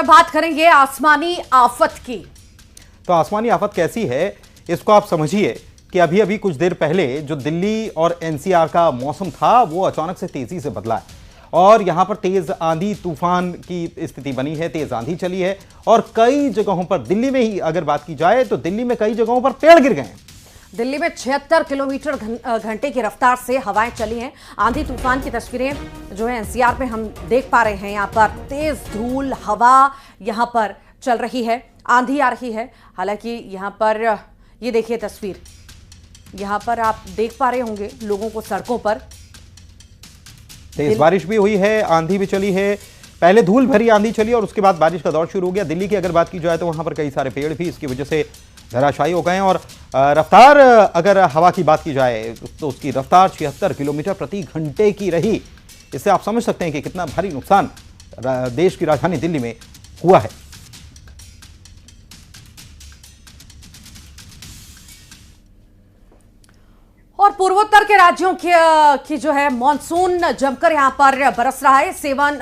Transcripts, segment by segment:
अब बात करेंगे आसमानी आफत की। तो आसमानी आफत कैसी है इसको आप समझिए कि अभी अभी कुछ देर पहले जो दिल्ली और एनसीआर का मौसम था वो अचानक से तेजी से बदला है और यहां पर तेज आंधी तूफान की स्थिति बनी है, तेज आंधी चली है और कई जगहों पर, दिल्ली में ही अगर बात की जाए तो दिल्ली में कई जगहों पर पेड़ गिर गए हैं। दिल्ली में 76 किलोमीटर घंटे की रफ्तार से हवाएं चली हैं। आंधी तूफान की तस्वीरें जो है एनसीआर में हम देख पा रहे हैं। यहाँ पर तेज धूल हवा यहाँ पर चल रही है, आंधी आ रही है। हालांकि यहाँ पर ये देखिए तस्वीर, यहाँ पर आप देख पा रहे होंगे लोगों को सड़कों पर। तेज बारिश भी हुई है, आंधी भी चली है। पहले धूल भरी आंधी चली और उसके बाद बारिश का दौर शुरू हो गया। दिल्ली की अगर बात की जाए तो वहां पर कई सारे पेड़ भी इसकी वजह से धराशायी हो गए और रफ्तार, अगर हवा की बात की जाए तो उसकी रफ्तार 76 किलोमीटर प्रति घंटे की रही। इससे आप समझ सकते हैं कि कितना भारी नुकसान देश की राजधानी दिल्ली में हुआ है। और पूर्वोत्तर के राज्यों की जो है मॉनसून जमकर यहां पर बरस रहा है। सेवन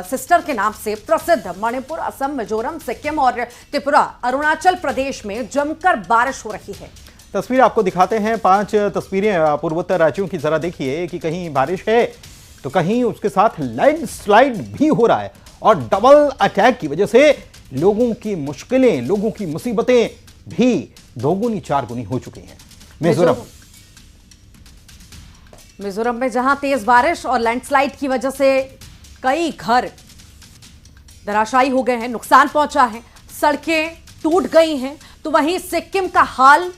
सिस्टर के नाम से प्रसिद्ध मणिपुर, असम, मिजोरम, सिक्किम और त्रिपुरा, अरुणाचल प्रदेश में जमकर बारिश हो रही है। तस्वीर आपको दिखाते हैं, 5 तस्वीरें पूर्वोत्तर राज्यों की। जरा देखिए कि कहीं बारिश है तो कहीं उसके साथ लैंडस्लाइड भी हो रहा है और डबल अटैक की वजह से लोगों की मुश्किलें, लोगों की मुसीबतें भी दोगुनी चारगुनी हो चुकी हैं। मिजोरम में जहां तेज बारिश और लैंडस्लाइड की वजह से कई घर धराशायी हो गए हैं, नुकसान पहुंचा है, सड़कें टूट गई हैं, तो वहीं सिक्किम का हाल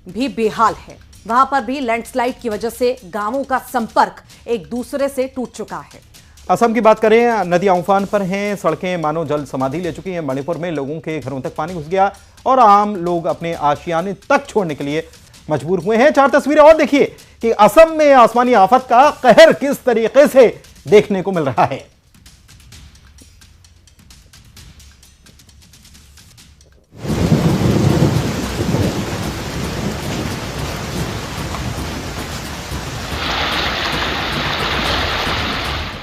भी बेहाल है। वहां पर भी लैंडस्लाइड की वजह से गांवों का संपर्क एक दूसरे से टूट चुका है। असम की बात करें, नदियां उफान पर हैं, सड़कें मानो जल समाधि ले चुकी हैं। मणिपुर में लोगों के घरों तक पानी घुस गया और आम लोग अपने आशियाने तक छोड़ने के लिए मजबूर हुए हैं। 4 तस्वीरें और देखिए कि असम में आसमानी आफत का कहर किस तरीके से देखने को मिल रहा है।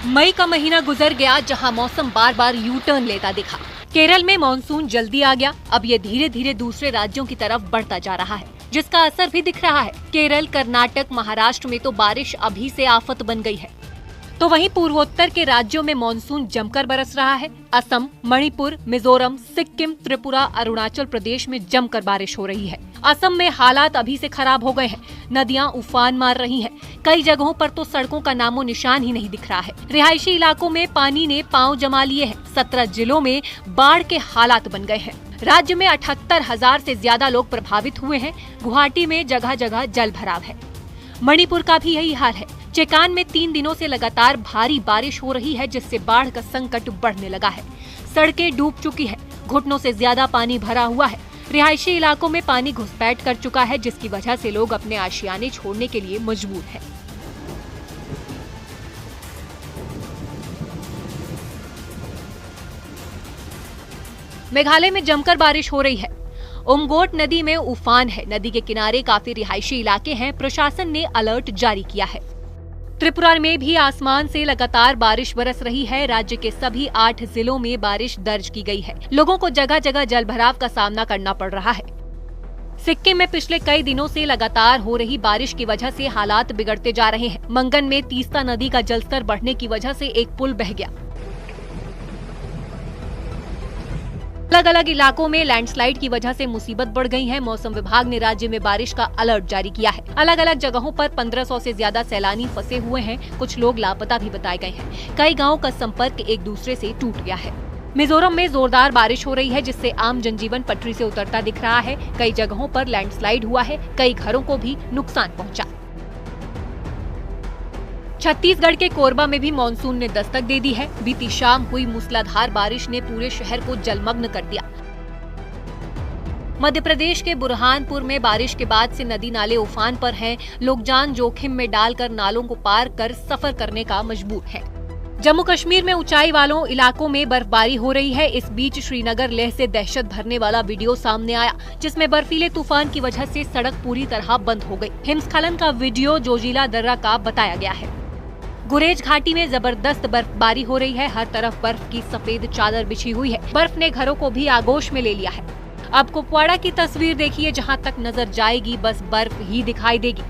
मई का महीना गुजर गया जहां मौसम बार बार यू टर्न लेता दिखा। केरल में मानसून जल्दी आ गया, अब ये धीरे धीरे दूसरे राज्यों की तरफ बढ़ता जा रहा है, जिसका असर भी दिख रहा है। केरल, कर्नाटक, महाराष्ट्र में तो बारिश अभी से आफत बन गई है, तो वहीं पूर्वोत्तर के राज्यों में मानसून जमकर बरस रहा है। असम, मणिपुर, मिजोरम, सिक्किम, त्रिपुरा, अरुणाचल प्रदेश में जमकर बारिश हो रही है। असम में हालात अभी से खराब हो गए हैं, नदियां उफान मार रही हैं। कई जगहों पर तो सड़कों का नामो निशान ही नहीं दिख रहा है। रिहायशी इलाकों में पानी ने पांव जमा लिए हैं। 17 जिलों में बाढ़ के हालात बन गए हैं। राज्य में 78,000 से ज्यादा लोग प्रभावित हुए हैं। गुवाहाटी में जगह जगह जल भराव है। मणिपुर का भी यही हाल है। चेकान में 3 दिनों से लगातार भारी बारिश हो रही है, जिससे बाढ़ का संकट बढ़ने लगा है। सड़कें डूब चुकी है, घुटनों से ज्यादा पानी भरा हुआ है। रिहायशी इलाकों में पानी घुसपैठ कर चुका है, जिसकी वजह से लोग अपने आशियाने छोड़ने के लिए मजबूर हैं। मेघालय में जमकर बारिश हो रही है। उमगोट नदी में उफान है। नदी के किनारे काफी रिहायशी इलाके हैं। प्रशासन ने अलर्ट जारी किया है। त्रिपुरा में भी आसमान से लगातार बारिश बरस रही है। राज्य के सभी 8 जिलों में बारिश दर्ज की गई है। लोगों को जगह जगह जलभराव का सामना करना पड़ रहा है। सिक्किम में पिछले कई दिनों से लगातार हो रही बारिश की वजह से हालात बिगड़ते जा रहे हैं। मंगन में तीस्ता नदी का जलस्तर बढ़ने की वजह से एक पुल बह गया। अलग अलग इलाकों में लैंडस्लाइड की वजह से मुसीबत बढ़ गई है। मौसम विभाग ने राज्य में बारिश का अलर्ट जारी किया है। अलग अलग जगहों पर 1500 से ज्यादा सैलानी फंसे हुए हैं। कुछ लोग लापता भी बताए गए हैं। कई गांवों का संपर्क एक दूसरे से टूट गया है। मिजोरम में जोरदार बारिश हो रही है, जिससे आम जनजीवन पटरी से उतरता दिख रहा है। कई जगहों पर लैंडस्लाइड हुआ है। कई घरों को भी नुकसान पहुँचा। छत्तीसगढ़ के कोरबा में भी मानसून ने दस्तक दे दी है। बीती शाम हुई मूसलाधार बारिश ने पूरे शहर को जलमग्न कर दिया। मध्य प्रदेश के बुरहानपुर में बारिश के बाद से नदी नाले उफान पर हैं। लोग जान जोखिम में डालकर नालों को पार कर सफर करने का मजबूर हैं। जम्मू कश्मीर में ऊंचाई वालों इलाकों में बर्फबारी हो रही है। इस बीच श्रीनगर लेह से दहशत भरने वाला वीडियो सामने आया, जिसमें बर्फीले तूफान की वजह से सड़क पूरी तरह बंद हो गई। हिमस्खलन का वीडियो जोजिला दर्रा का बताया गया है। गुरेज घाटी में जबरदस्त बर्फबारी हो रही है। हर तरफ बर्फ की सफेद चादर बिछी हुई है। बर्फ ने घरों को भी आगोश में ले लिया है। अब कुपवाड़ा की तस्वीर देखिए, जहां तक नजर जाएगी बस बर्फ ही दिखाई देगी।